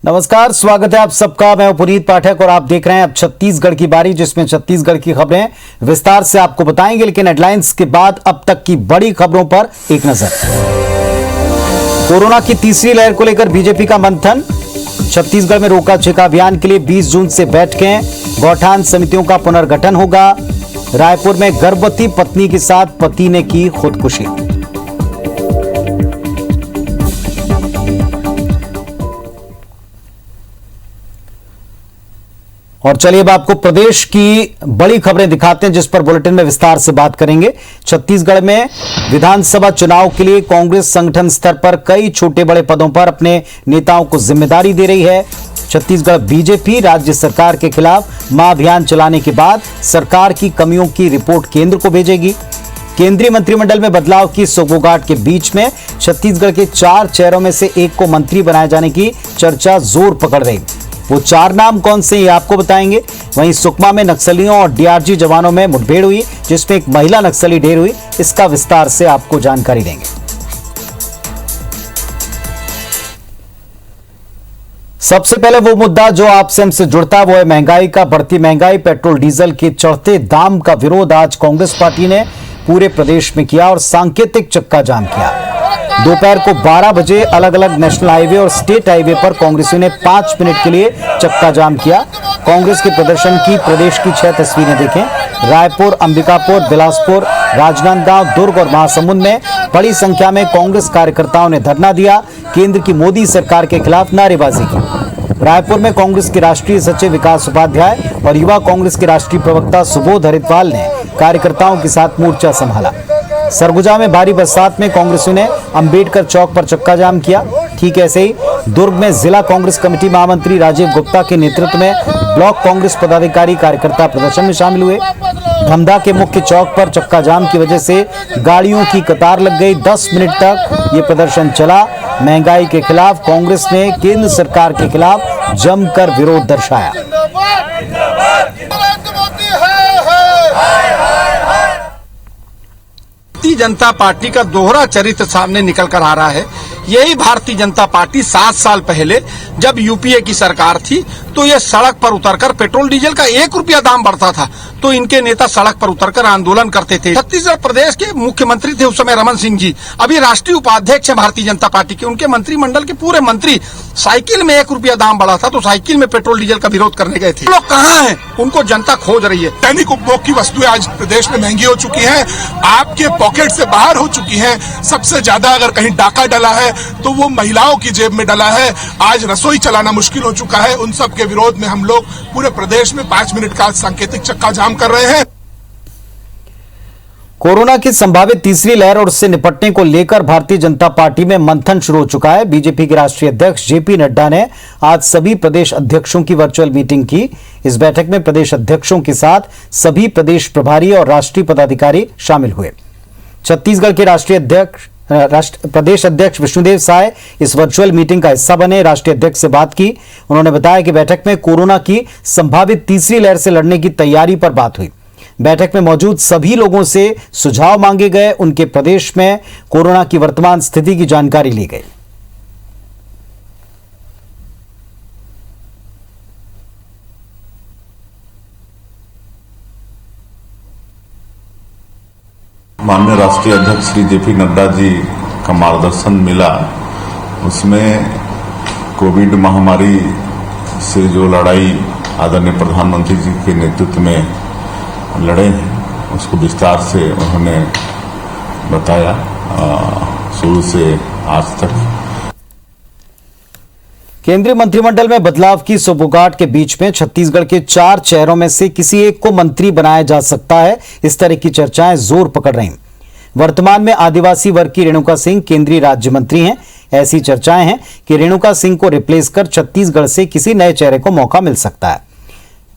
नमस्कार, स्वागत है आप सबका। मैं पुनीत पाठक और आप देख रहे हैं अब छत्तीसगढ़ की बारी, जिसमें छत्तीसगढ़ की खबरें विस्तार से आपको बताएंगे। लेकिन हेडलाइंस के बाद अब तक की बड़ी खबरों पर एक नजर। कोरोना की तीसरी लहर को लेकर बीजेपी का मंथन। छत्तीसगढ़ में रोका छेका अभियान के लिए 20 जून से बैठकें, गौठान समितियों का पुनर्गठन होगा। रायपुर में गर्भवती पत्नी के साथ पति ने की खुदकुशी। और चलिए अब आपको प्रदेश की बड़ी खबरें दिखाते हैं, जिस पर बुलेटिन में विस्तार से बात करेंगे। छत्तीसगढ़ में विधानसभा चुनाव के लिए कांग्रेस संगठन स्तर पर कई छोटे बड़े पदों पर अपने नेताओं को जिम्मेदारी दे रही है। छत्तीसगढ़ बीजेपी राज्य सरकार के खिलाफ महाअभियान चलाने के बाद सरकार की कमियों की रिपोर्ट केंद्र को भेजेगी। केंद्रीय मंत्रिमंडल में बदलाव की सोगोगाट के बीच में छत्तीसगढ़ के 4 चेहरों में से एक को मंत्री बनाए जाने की चर्चा जोर पकड़ रही। वो 4 नाम कौन से ये आपको बताएंगे। वहीं सुकमा में नक्सलियों और डीआरजी जवानों में मुठभेड़ हुई, जिसमें एक महिला नक्सली ढेर हुई। इसका विस्तार से आपको जानकारी देंगे। सबसे पहले वो मुद्दा जो आपसे हमसे जुड़ता है वो है महंगाई का। बढ़ती महंगाई, पेट्रोल डीजल के चढ़ते दाम का विरोध आज कांग्रेस पार्टी ने पूरे प्रदेश में किया और सांकेतिक चक्का जाम किया। दोपहर को 12 बजे अलग अलग नेशनल हाईवे और स्टेट हाईवे पर कांग्रेसियों ने 5 मिनट के लिए चक्का जाम किया। कांग्रेस के प्रदर्शन की प्रदेश की 6 तस्वीरें देखें। रायपुर, अंबिकापुर, बिलासपुर, राजनांदगांव, दुर्ग और महासमुंद में बड़ी संख्या में कांग्रेस कार्यकर्ताओं ने धरना दिया, केंद्र की मोदी सरकार के खिलाफ नारेबाजी की। रायपुर में कांग्रेस के राष्ट्रीय सचिव विकास उपाध्याय और युवा कांग्रेस के राष्ट्रीय प्रवक्ता सुबोध हरिद्वाल ने कार्यकर्ताओं के साथ मोर्चा संभाला। सरगुजा में भारी बरसात में कांग्रेसियों ने अंबेडकर चौक पर चक्का जाम किया। ठीक ऐसे ही दुर्ग में जिला कांग्रेस कमेटी महामंत्री राजीव गुप्ता के नेतृत्व में ब्लॉक कांग्रेस पदाधिकारी कार्यकर्ता प्रदर्शन में शामिल हुए। धमधा के मुख्य चौक पर चक्का जाम की वजह से गाड़ियों की कतार लग गई। 10 मिनट तक ये प्रदर्शन चला। महंगाई के खिलाफ कांग्रेस ने केंद्र सरकार के खिलाफ जमकर विरोध दर्शाया। भारतीय जनता पार्टी का दोहरा चरित्र सामने निकल कर आ रहा है। यही भारतीय जनता पार्टी 7 साल पहले जब यूपीए की सरकार थी तो ये सड़क पर उतरकर पेट्रोल डीजल का 1 रुपया दाम बढ़ता था तो इनके नेता सड़क पर उतरकर आंदोलन करते थे। छत्तीसगढ़ प्रदेश के मुख्यमंत्री थे उस समय रमन सिंह जी, अभी राष्ट्रीय उपाध्यक्ष है भारतीय जनता पार्टी के। उनके मंत्रिमंडल के पूरे मंत्री साइकिल में 1 रुपया दाम बढ़ा था तो साइकिल में पेट्रोल डीजल का विरोध करने गए थे। लोग कहाँ हैं? उनको जनता खोज रही है। दैनिक उपभोग की वस्तुएं आज प्रदेश में महंगी हो चुकी हैं, आपके पॉकेट से बाहर हो चुकी हैं। सबसे ज्यादा अगर कहीं डाका डला है तो वो महिलाओं की जेब में डला है। आज रसोई चलाना मुश्किल हो चुका है। उन सब के विरोध में हम लोग पूरे प्रदेश में 5 मिनट का सांकेतिक चक्का जाम कर रहे हैं। कोरोना की संभावित तीसरी लहर और उससे निपटने को लेकर भारतीय जनता पार्टी में मंथन शुरू हो चुका है। बीजेपी के राष्ट्रीय अध्यक्ष जेपी नड्डा ने आज सभी प्रदेश अध्यक्षों की वर्चुअल मीटिंग की। इस बैठक में प्रदेश अध्यक्षों के साथ सभी प्रदेश प्रभारी और राष्ट्रीय पदाधिकारी शामिल हुए। छत्तीसगढ़ के प्रदेश अध्यक्ष विष्णुदेव साय इस वर्चुअल मीटिंग का हिस्सा बने। राष्ट्रीय अध्यक्ष से बात की। उन्होंने बताया कि बैठक में कोरोना की संभावित तीसरी लहर से लड़ने की तैयारी पर बात हुई। बैठक में मौजूद सभी लोगों से सुझाव मांगे गए। उनके प्रदेश में कोरोना की वर्तमान स्थिति की जानकारी ली गई। माननीय राष्ट्रीय अध्यक्ष श्री जेपी नड्डा जी का मार्गदर्शन मिला। उसमें कोविड महामारी से जो लड़ाई आदरणीय प्रधानमंत्री जी के नेतृत्व में लड़े हैं उसको विस्तार से उन्होंने बताया शुरू से आज तक। केंद्रीय मंत्रिमंडल में बदलाव की सोगोगाट के बीच में छत्तीसगढ़ के 4 चेहरों में से किसी एक को मंत्री बनाया जा सकता है। इस तरह की चर्चाएं जोर पकड़ रही। वर्तमान में आदिवासी वर्ग की रेणुका सिंह केंद्रीय राज्य मंत्री हैं। ऐसी चर्चाएं हैं कि रेणुका सिंह को रिप्लेस कर छत्तीसगढ़ से किसी नए चेहरे को मौका मिल सकता है।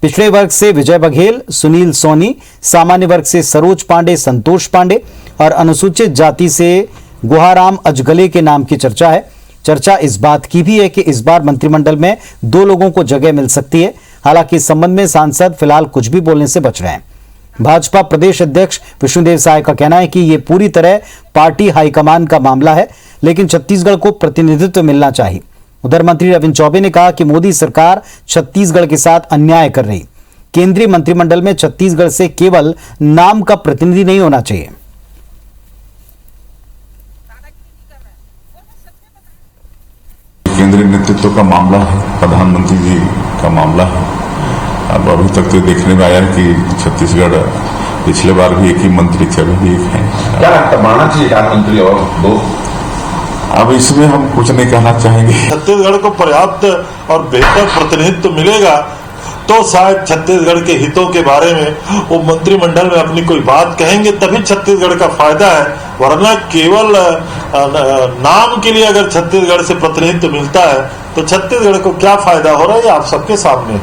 पिछड़े वर्ग से विजय बघेल, सुनील सोनी, सामान्य वर्ग से सरोज पांडे, संतोष पांडे और अनुसूचित जाति से गुहाराम अजगले के नाम की चर्चा है। चर्चा इस बात की भी है कि इस बार मंत्रिमंडल में 2 लोगों को जगह मिल सकती है। हालांकि इस संबंध में सांसद फिलहाल कुछ भी बोलने से बच रहे हैं। भाजपा प्रदेश अध्यक्ष विष्णुदेव साय का कहना है कि यह पूरी तरह पार्टी हाईकमान का मामला है, लेकिन छत्तीसगढ़ को प्रतिनिधित्व मिलना चाहिए। उधर मंत्री रविंद्र चौबे ने कहा कि मोदी सरकार छत्तीसगढ़ के साथ अन्याय कर रही। केंद्रीय मंत्रिमंडल में छत्तीसगढ़ से केवल नाम का प्रतिनिधि नहीं होना चाहिए। केंद्रीय नेतृत्व का मामला है, प्रधानमंत्री जी का मामला है। अब अभी तक तो देखने में आया कि छत्तीसगढ़ पिछले बार भी एक ही मंत्री थे, अभी भी एक है। क्या बढ़ाना चाहिए 4 मंत्री और 2? अब इसमें हम कुछ नहीं कहना चाहेंगे। छत्तीसगढ़ को पर्याप्त और बेहतर प्रतिनिधित्व मिलेगा तो शायद छत्तीसगढ़ के हितों के बारे में वो मंत्रिमंडल में अपनी कोई बात कहेंगे, तभी छत्तीसगढ़ का फायदा है। वरना केवल नाम के लिए अगर छत्तीसगढ़ से प्रतिनिधित्व मिलता है तो छत्तीसगढ़ को क्या फायदा हो रहा है, आप सबके सामने।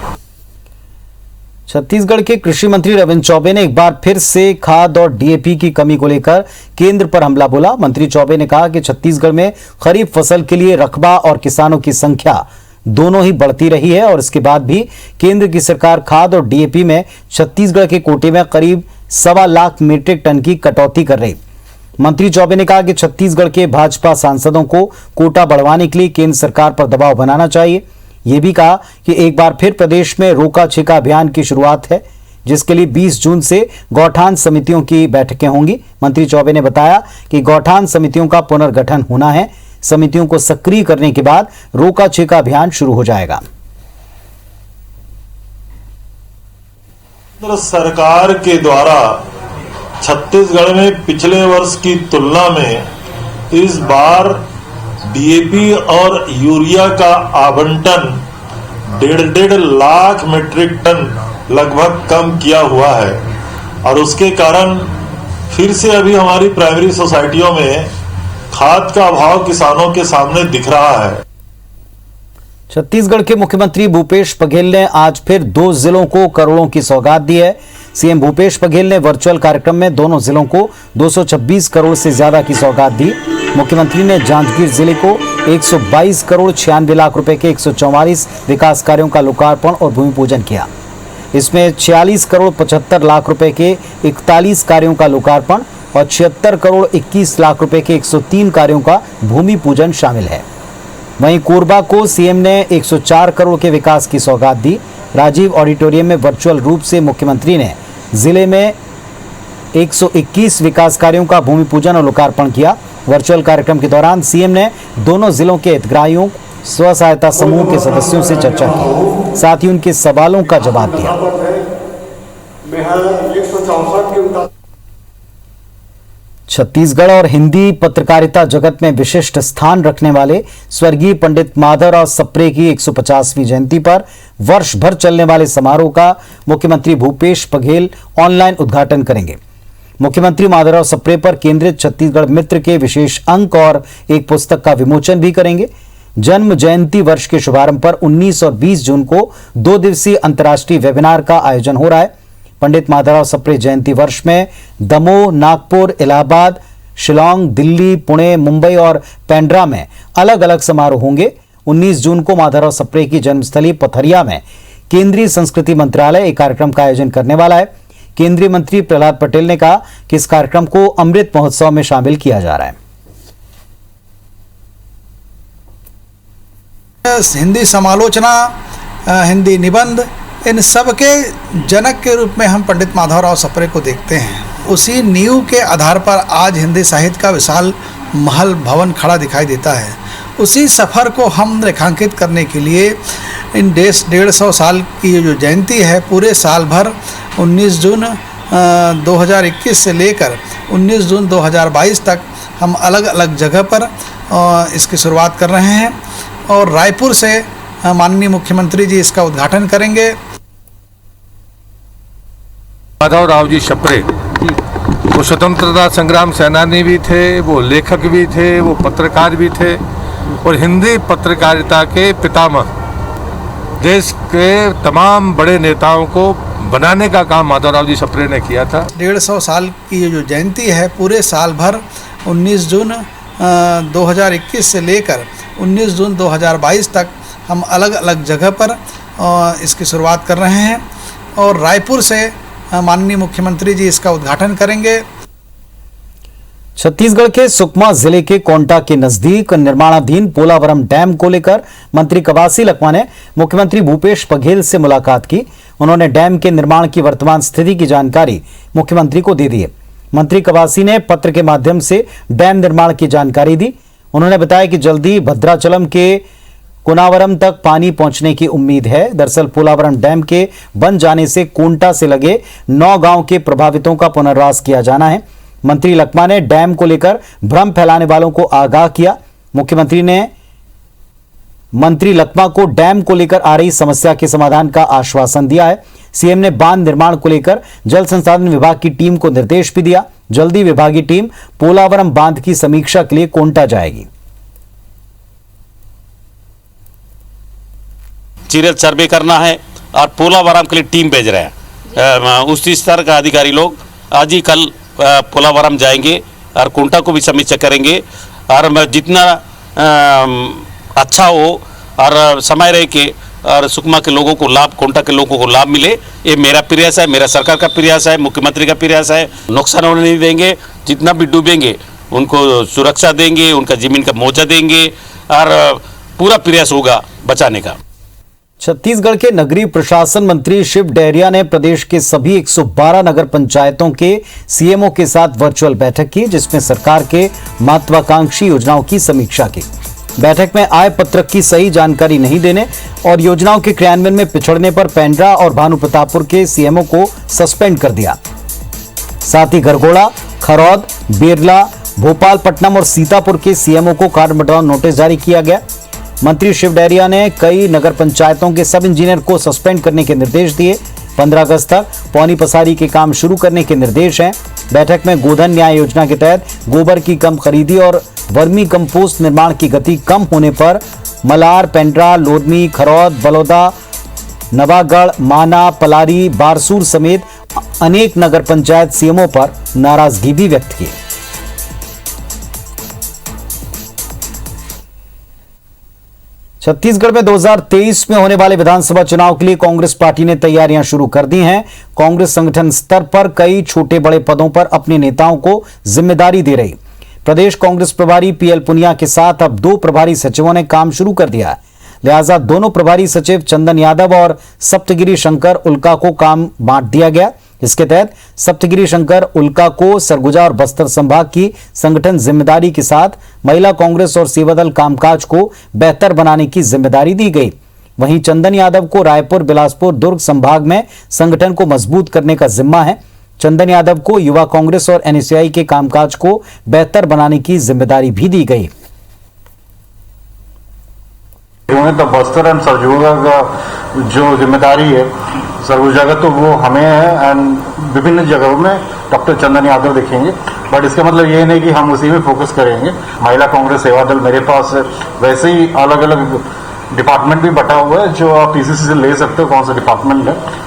छत्तीसगढ़ के कृषि मंत्री रविंद्र चौबे ने एक बार फिर से खाद और डीएपी की कमी को लेकर केंद्र पर हमला बोला। मंत्री चौबे ने कहा कि छत्तीसगढ़ में खरीफ फसल के लिए रकबा और किसानों की संख्या दोनों ही बढ़ती रही है और इसके बाद भी केंद्र की सरकार खाद और डीएपी में छत्तीसगढ़ के कोटे में करीब 1.25 लाख मीट्रिक टन की कटौती कर रही। मंत्री चौबे ने कहा कि छत्तीसगढ़ के भाजपा सांसदों को कोटा बढ़वाने के लिए केंद्र सरकार पर दबाव बनाना चाहिए। यह भी कहा कि एक बार फिर प्रदेश में रोका छेका अभियान की शुरुआत है, जिसके लिए 20 जून से गौठान समितियों की बैठकें होंगी। मंत्री चौबे ने बताया कि गौठान समितियों का पुनर्गठन होना है। समितियों को सक्रिय करने के बाद रोका छेका अभियान शुरू हो जाएगा। सरकार के द्वारा छत्तीसगढ़ में पिछले वर्ष की तुलना में इस बार डीएपी और यूरिया का आवंटन 1.5 लाख मीट्रिक टन लगभग कम किया हुआ है और उसके कारण फिर से अभी हमारी प्राइमरी सोसाइटियों में खाद का अभाव किसानों के सामने दिख रहा है। छत्तीसगढ़ के मुख्यमंत्री भूपेश बघेल ने आज फिर 2 जिलों को करोड़ों की सौगात दी है। सीएम भूपेश बघेल ने वर्चुअल कार्यक्रम में दोनों जिलों को 226 करोड़ से ज्यादा की सौगात दी। मुख्यमंत्री ने जांजगीर जिले को 122 करोड़ 96 लाख रुपए के 144 विकास कार्यों का लोकार्पण और भूमि पूजन किया। इसमें 46 करोड़ 75 लाख रुपए के 41 कार्यों का लोकार्पण और 76 करोड़ 21 लाख रुपए के 103 कार्यों का भूमि पूजन शामिल है। वहीं कोरबा को सीएम ने 104 करोड़ के विकास की सौगात दी। राजीव ऑडिटोरियम में वर्चुअल रूप से मुख्यमंत्री ने जिले में 121 विकास कार्यों का भूमि पूजन और लोकार्पण किया। वर्चुअल कार्यक्रम के दौरान सीएम ने दोनों जिलों के हितग्राहियों, स्व सहायता समूह के सदस्यों से चर्चा की, साथ ही उनके सवालों का जवाब दिया। छत्तीसगढ़ और हिंदी पत्रकारिता जगत में विशिष्ट स्थान रखने वाले स्वर्गीय पंडित माधवराव सप्रे की 150वीं जयंती पर वर्ष भर चलने वाले समारोह का मुख्यमंत्री भूपेश बघेल ऑनलाइन उद्घाटन करेंगे। मुख्यमंत्री माधवराव सप्रे पर केंद्रित छत्तीसगढ़ मित्र के विशेष अंक और एक पुस्तक का विमोचन भी करेंगे। जन्म जयंती वर्ष के शुभारंभ पर 19 और 20 जून को 2 दिवसीय अंतर्राष्ट्रीय वेबिनार का आयोजन हो रहा है। पंडित माधवराव सप्रे जयंती वर्ष में दमोह, नागपुर, इलाहाबाद, शिलांग, दिल्ली, पुणे, मुंबई और पेंड्रा में अलग अलग समारोह होंगे। 19 जून को माधवराव सप्रे की जन्मस्थली पथरिया में केंद्रीय संस्कृति मंत्रालय एक कार्यक्रम का आयोजन करने वाला है। केंद्रीय मंत्री प्रहलाद पटेल ने कहा कि इस कार्यक्रम को अमृत महोत्सव में शामिल किया जा रहा है। हिंदी समालोचना, हिंदी निबंध, इन सब के जनक के रूप में हम पंडित माधवराव सप्रे को देखते हैं। उसी नींव के आधार पर आज हिंदी साहित्य का विशाल महल भवन खड़ा दिखाई देता है। उसी सफ़र को हम रेखांकित करने के लिए इन 150 साल की जो जयंती है, पूरे साल भर 19 जून 2021 से लेकर 19 जून 2022 तक हम अलग अलग जगह पर इसकी शुरुआत कर रहे हैं और रायपुर से माननीय मुख्यमंत्री जी इसका उद्घाटन करेंगे। माधवराव जी सप्रे वो स्वतंत्रता संग्राम सेनानी भी थे, वो लेखक भी थे, वो पत्रकार भी थे और हिंदी पत्रकारिता के पितामह। देश के तमाम बड़े नेताओं को बनाने का काम माधवराव जी सप्रे ने किया था। 150 साल की जो जयंती है, पूरे साल भर 19 जून 2021 से लेकर 19 जून 2022 तक हम अलग अलग जगह पर इसकी शुरुआत कर रहे हैं और रायपुर से माननीय मुख्यमंत्री जी इसका उद्घाटन करेंगे। छत्तीसगढ़ के सुकमा जिले के कोंटा के नजदीक निर्माणाधीन पोलावरम डैम को लेकर मंत्री कवासी लखमा ने मुख्यमंत्री भूपेश बघेल से मुलाकात की। उन्होंने डैम के निर्माण की वर्तमान स्थिति की जानकारी मुख्यमंत्री को दे दी। मंत्री कवासी ने पत्र के माध्यम से डैम निर्माण की जानकारी दी। उन्होंने बताया कि जल्दी भद्राचलम के कोनावरम तक पानी पहुंचने की उम्मीद है। दरअसल पोलावरम डैम के बन जाने से कोंटा से लगे 9 गांव के प्रभावितों का पुनर्वास किया जाना है। मंत्री लखमा ने डैम को लेकर भ्रम फैलाने वालों को आगाह किया। मुख्यमंत्री ने मंत्री लखमा को डैम को लेकर आ रही समस्या के समाधान का आश्वासन दिया है। सीएम ने बांध निर्माण को लेकर जल संसाधन विभाग की टीम को निर्देश भी दिया। जल्दी विभागीय टीम पोलावरम बांध की समीक्षा के लिए कोंटा जाएगी। सीरियल सर्वे करना है और पोलावरम के लिए टीम भेज रहे हैं। उस स्तर का अधिकारी लोग आज ही कल पोलावरम जाएंगे और कोंटा को भी समीक्षा करेंगे और जितना अच्छा हो और समय रह के और सुकमा के लोगों को लाभ, कोंटा के लोगों को लाभ मिले, ये मेरा प्रयास है, मेरा सरकार का प्रयास है, मुख्यमंत्री का प्रयास है। नुकसान होने नहीं देंगे। जितना भी डूबेंगे उनको सुरक्षा देंगे, उनका जमीन का मुआवजा देंगे और पूरा प्रयास होगा बचाने का। छत्तीसगढ़ के नगरीय प्रशासन मंत्री शिव डहरिया ने प्रदेश के सभी 112 नगर पंचायतों के सीएमओ के साथ वर्चुअल बैठक की, जिसमें सरकार के महत्वाकांक्षी योजनाओं की समीक्षा की। बैठक में आय पत्रक की सही जानकारी नहीं देने और योजनाओं के क्रियान्वयन में पिछड़ने पर पेंड्रा और भानुप्रतापपुर के सीएमओ को सस्पेंड कर दिया। साथ ही गरगोड़ा, खरौद, बेरला, भोपालपट्टनम और सीतापुर के सीएमओ को कारण बताओ नोटिस जारी किया गया। मंत्री शिव डहरिया ने कई नगर पंचायतों के सब इंजीनियर को सस्पेंड करने के निर्देश दिए। 15 अगस्त तक पौनी पसारी के काम शुरू करने के निर्देश हैं। बैठक में गोधन न्याय योजना के तहत गोबर की कम खरीदी और वर्मी कंपोस्ट निर्माण की गति कम होने पर मलार, पेंड्रा, लोरमी, खरौद, बलौदा, नवागढ़, माना, पलारी, बारसूर समेत अनेक नगर पंचायत सीएमओ पर नाराजगी भी व्यक्त की। छत्तीसगढ़ में 2023 में होने वाले विधानसभा चुनाव के लिए कांग्रेस पार्टी ने तैयारियां शुरू कर दी हैं। कांग्रेस संगठन स्तर पर कई छोटे बड़े पदों पर अपने नेताओं को जिम्मेदारी दे रही। प्रदेश कांग्रेस प्रभारी पीएल पुनिया के साथ अब 2 प्रभारी सचिवों ने काम शुरू कर दिया है। लिहाजा दोनों प्रभारी सचिव चंदन यादव और सप्तगिरी शंकर उल्का को काम बांट दिया गया। इसके तहत सप्तगिरी शंकर उल्का को सरगुजा और बस्तर संभाग की संगठन जिम्मेदारी के साथ महिला कांग्रेस और सेवादल कामकाज को बेहतर बनाने की जिम्मेदारी दी गई। वहीं चंदन यादव को रायपुर, बिलासपुर, दुर्ग संभाग में संगठन को मजबूत करने का जिम्मा है। चंदन यादव को युवा कांग्रेस और एनएसयूआई के कामकाज को बेहतर बनाने की जिम्मेदारी भी दी गई। तो बस्तर एंड सरगुजा का जो जिम्मेदारी है सरगुजा का तो वो हमें है एंड विभिन्न जगहों में डॉक्टर चंदन यादव देखेंगे। बट इसका मतलब ये नहीं कि हम उसी में फोकस करेंगे। महिला कांग्रेस सेवा दल मेरे पास है, वैसे ही अलग अलग डिपार्टमेंट भी बटा हुआ है जो आप पीसीसी से ले सकते हो कौन सा डिपार्टमेंट है।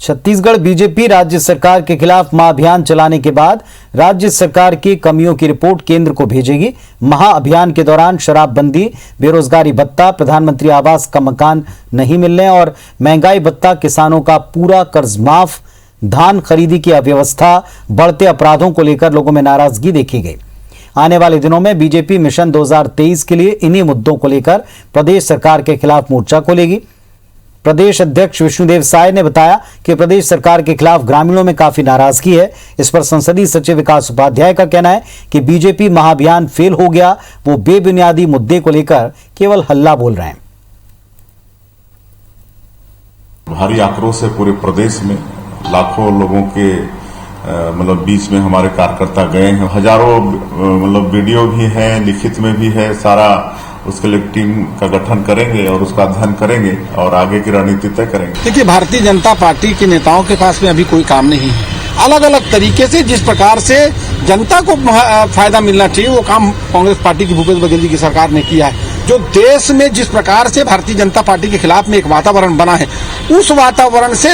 छत्तीसगढ़ बीजेपी राज्य सरकार के खिलाफ महाअभियान चलाने के बाद राज्य सरकार की कमियों की रिपोर्ट केंद्र को भेजेगी। महाअभियान के दौरान शराबबंदी, बेरोजगारी भत्ता, प्रधानमंत्री आवास का मकान नहीं मिलने और महंगाई भत्ता, किसानों का पूरा कर्ज माफ, धान खरीदी की अव्यवस्था, बढ़ते अपराधों को लेकर लोगों में नाराजगी देखी गई। आने वाले दिनों में बीजेपी मिशन 2023 के लिए इन्हीं मुद्दों को लेकर प्रदेश सरकार के खिलाफ मोर्चा खोलेगी। प्रदेश अध्यक्ष विष्णुदेव साय ने बताया कि प्रदेश सरकार के खिलाफ ग्रामीणों में काफी नाराजगी है। इस पर संसदीय सचिव विकास उपाध्याय का कहना है कि बीजेपी महाअभियान फेल हो गया, वो बेबुनियादी मुद्दे को लेकर केवल हल्ला बोल रहे हैं। भारी आक्रोश है पूरे प्रदेश में। लाखों लोगों के मतलब बीच में हमारे कार्यकर्ता गए हैं। हजारों मतलब वीडियो भी है, लिखित में भी है। सारा उसके लिए टीम का गठन करेंगे और उसका अध्ययन करेंगे और आगे की रणनीति तय करेंगे। देखिए, भारतीय जनता पार्टी के नेताओं के पास में अभी कोई काम नहीं है। अलग अलग तरीके से जिस प्रकार से जनता को फायदा मिलना चाहिए वो काम कांग्रेस पार्टी की भूपेश बघेल जी की सरकार ने किया है। जो देश में जिस प्रकार से भारतीय जनता पार्टी के खिलाफ में एक वातावरण बना है, उस वातावरण से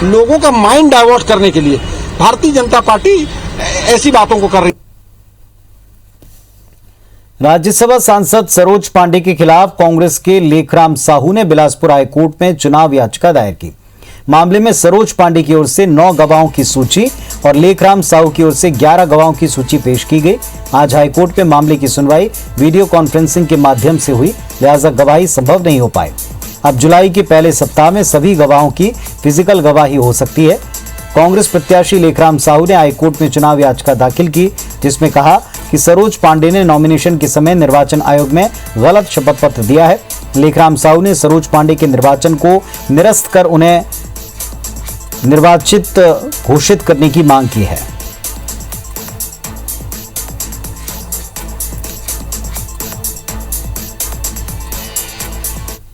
लोगों का माइंड डाइवर्ट करने के लिए भारतीय जनता पार्टी ऐसी बातों को कर रही है। राज्यसभा सांसद सरोज पांडे के खिलाफ कांग्रेस के लेखराम साहू ने बिलासपुर हाईकोर्ट में चुनाव याचिका दायर की। मामले में सरोज पांडे की ओर से 9 गवाहों की सूची और लेखराम साहू की ओर से 11 गवाहों की सूची पेश की गई। आज हाईकोर्ट में मामले की सुनवाई वीडियो कॉन्फ्रेंसिंग के माध्यम से हुई, लिहाजा गवाही संभव नहीं हो पाई। अब जुलाई के पहले सप्ताह में सभी गवाहों की फिजिकल गवाही हो सकती है। कांग्रेस प्रत्याशी लेखराम साहू ने हाईकोर्ट में चुनाव याचिका दाखिल की, जिसमें कहा कि सरोज पांडे ने नॉमिनेशन के समय निर्वाचन आयोग में गलत शपथ पत्र दिया है। लेखराम साहू ने सरोज पांडे के निर्वाचन को निरस्त कर उन्हें निर्वाचित घोषित करने की मांग की है।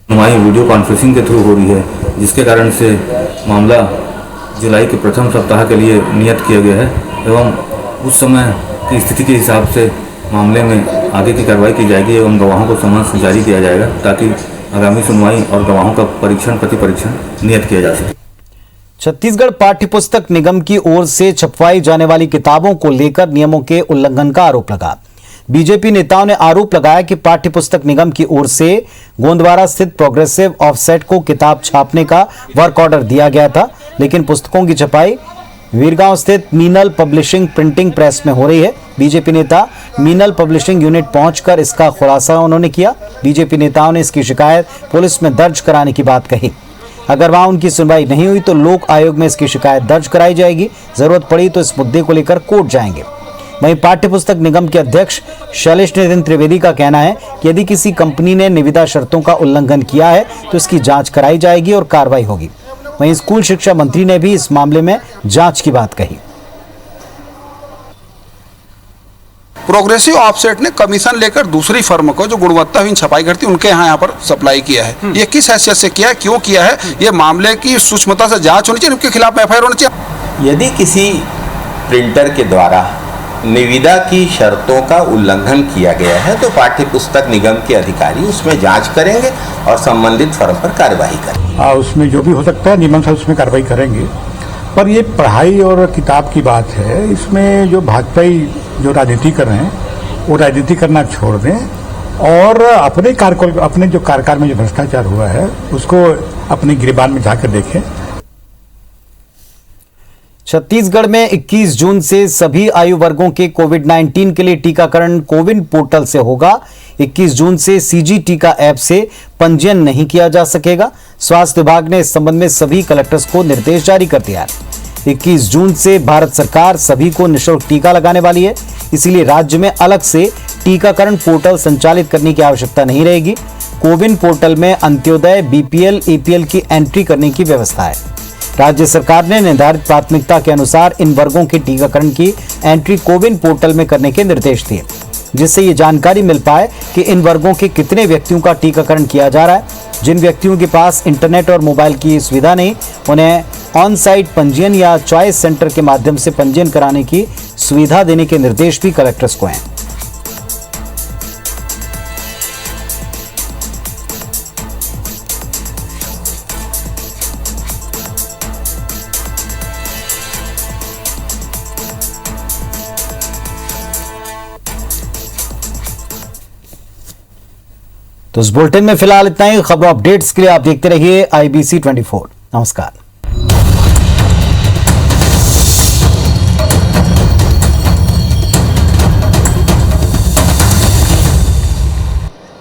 सुनवाई वीडियो कॉन्फ्रेंसिंग के थ्रू हो रही है, जिसके कारण से मामला जुलाई के प्रथम सप्ताह के लिए नियत किया गया है एवं उस समय की स्थिति के हिसाब से मामले में आगे की कार्रवाई की जाएगी एवं गवाहों को समन्स जारी किया जाएगा ताकि आगामी सुनवाई और गवाहों का परीक्षण प्रतिपरीक्षण नियत किया जा सके। छत्तीसगढ़ पाठ्यपुस्तक निगम की ओर से छपवाई जाने वाली किताबों को लेकर नियमों के उल्लंघन का आरोप लगा। बीजेपी नेताओं ने आरोप लगाया कि पाठ्यपुस्तक निगम की ओर से गोंदवारा स्थित प्रोग्रेसिव ऑफसेट को किताब छापने का वर्क ऑर्डर दिया गया था, लेकिन पुस्तकों की छपाई वीरगांव स्थित मीनल पब्लिशिंग प्रिंटिंग प्रेस में हो रही है। बीजेपी नेता मीनल पब्लिशिंग यूनिट पहुंचकर इसका खुलासा उन्होंने किया। बीजेपी नेताओं ने इसकी शिकायत पुलिस में दर्ज कराने की बात कही। अगर वहां उनकी सुनवाई नहीं हुई तो लोक आयोग में इसकी शिकायत दर्ज कराई जाएगी। जरूरत पड़ी तो इस मुद्दे को लेकर कोर्ट जाएंगे। वहीं पाठ्यपुस्तक निगम के अध्यक्ष शैलेश नितिन त्रिवेदी का कहना है कि यदि किसी कंपनी ने निविदा शर्तों का उल्लंघन किया है तो इसकी जांच कराई जाएगी और कार्रवाई होगी। वहीं स्कूल शिक्षा मंत्री ने भी इस मामले में जांच की बात कही। प्रोग्रेसिव ऑफसेट ने कमीशन लेकर दूसरी फर्म को जो गुणवत्ताहीन छपाई करती है उनके यहाँ पर सप्लाई किया है। ये किस हैसियत से किया है, क्यों किया है, ये मामले की सूक्ष्मता से जांच होनी चाहिए, उनके खिलाफ एफआईआर होनी चाहिए। यदि किसी प्रिंटर के द्वारा निविदा की शर्तों का उल्लंघन किया गया है तो पाठ्यपुस्तक निगम के अधिकारी उसमें जांच करेंगे और संबंधित फर्म पर कार्रवाई करेंगे। उसमें जो भी हो सकता है नियम से उसमें कार्रवाई करेंगे। पर ये पढ़ाई और किताब की बात है, इसमें जो भाजपाई जो राजनीति कर रहे हैं वो राजनीति करना छोड़ दें और अपने जो कार्यकाल में जो भ्रष्टाचार हुआ है उसको अपने गिरबान में जाकर देखें। छत्तीसगढ़ में 21 जून से सभी आयु वर्गों के कोविड-19 के लिए टीकाकरण कोविन पोर्टल से होगा। 21 जून से सीजी टीका ऐप से पंजीयन नहीं किया जा सकेगा। स्वास्थ्य विभाग ने इस संबंध में सभी कलेक्टर्स को निर्देश जारी कर दिया है। 21 जून से भारत सरकार सभी को निःशुल्क टीका लगाने वाली है, इसीलिए राज्य में अलग से टीकाकरण पोर्टल संचालित करने की आवश्यकता नहीं रहेगी। कोविन पोर्टल में अंत्योदय, बीपीएल, एपीएल की एंट्री करने की व्यवस्था है। राज्य सरकार ने निर्धारित प्राथमिकता के अनुसार इन वर्गों के टीकाकरण की एंट्री कोविन पोर्टल में करने के निर्देश दिए, जिससे ये जानकारी मिल पाए कि इन वर्गों के कितने व्यक्तियों का टीकाकरण किया जा रहा है। जिन व्यक्तियों के पास इंटरनेट और मोबाइल की सुविधा नहीं, उन्हें ऑन साइट पंजीयन या चॉइस सेंटर के माध्यम से पंजीयन कराने की सुविधा देने के निर्देश भी कलेक्टर्स को हैं। तो इस बुलेटिन में फिलहाल इतना ही। खबरों अपडेट्स के लिए आप देखते रहिए IBC 24। नमस्कार।